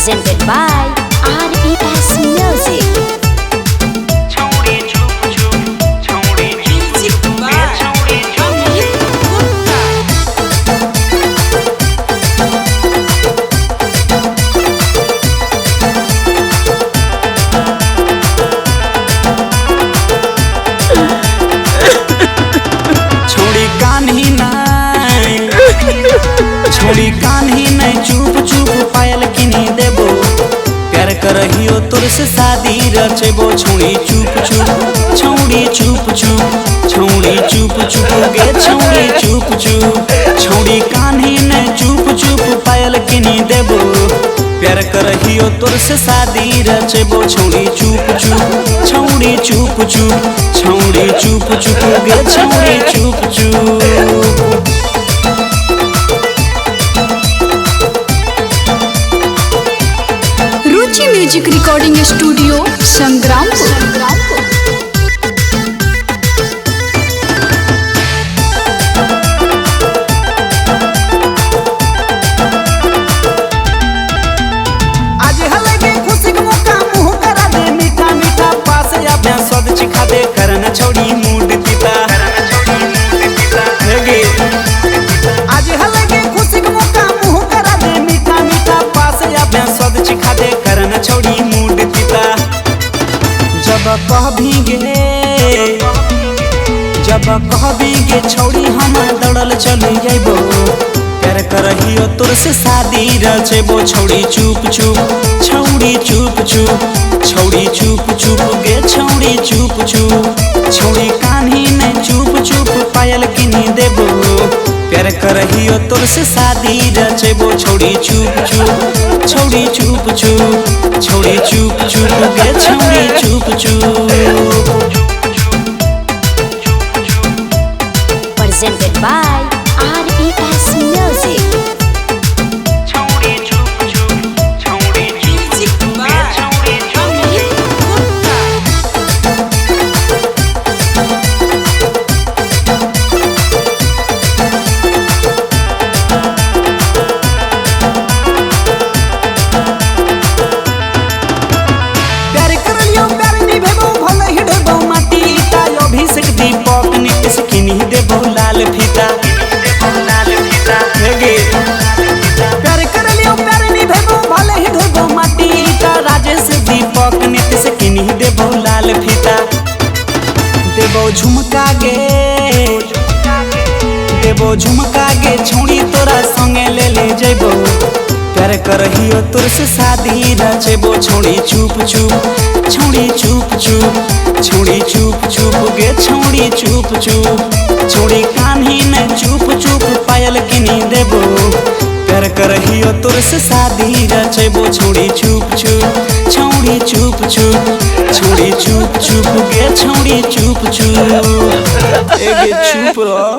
presented by RES Music. छोड़ी कान्ही नहीं चुप चुप पायल किनी देबो प्यार करहियो तोर से शादी रचबो छौड़ी चुप चुप छौड़ी चुप चुप छौड़ी चुप चुप गे छौड़ी चुप चुप छौड़ी कान्ही नहीं चुप चुप पायल किनी देबो प्यार करहियो तोर से शादी रचबो छौड़ी चुप चुप छौड़ी चुप चुप छौड़ी चुप चुप गे छौड़ी चुप चुप। रुचि म्यूजिक रिकॉर्डिंग स्टूडियो संग्रामपुर। आज हलगे खुशी को मौका मुंह करा दे मीठा मीठा पास या स्वाद चिखा दे करना छोड़ी मूड पिता आज हलगे खुशी को मौका मुंह करा दे मीठा मीठा पास या स्वाद चिखा दे करना छोड़ी मूड पिता जब कहबी गे छौड़ी हम दौड़ल चली जाइबो प्यार करहियो तोर से शादी रचबो छौड़ी चुप चुप छौड़ी चुप चुप छौड़ी चुप चुप गे छौड़ी चुप चुप छौड़ी कान्ही नहीं चुप चुप पायल किनी देबो प्यार करहियो तोर से शादी रचबो छौड़ी चुप चुप छौड़ी चुप चुप छौड़ी चुप चुप गे छौड़ी चुप चुप। Presented by RES Music. प्यार कर लियो प्यार निभेबो भले ही ढेबो माटी ता अभिषेक दीपक नीतीश किनी देबो लाल फीता हेगे प्यार कर लियो प्यार निभेबो भले ही ढेबो माटी ता राजेश दीपक नीतीश किनी देबो लाल फीता देबो झुमका गे छौड़ी तोरा संगे ले जइबो प्यार करहियो तोर से शादी रचबो छौड़ी चुप चुप छौड़ी चुप चुप छौड़ी चुप चुप गे छौड़ी चुप चुप छौड़ी कान्ही नहीं चुप चुप पायल किनी देबो प्यार करहियो तोर से शादी रचबो छौड़ी चुप चुप छौड़ी चुप चुप छौड़ी चुप चुप गे छौड़ी चुप चुप ए गे चुप रह।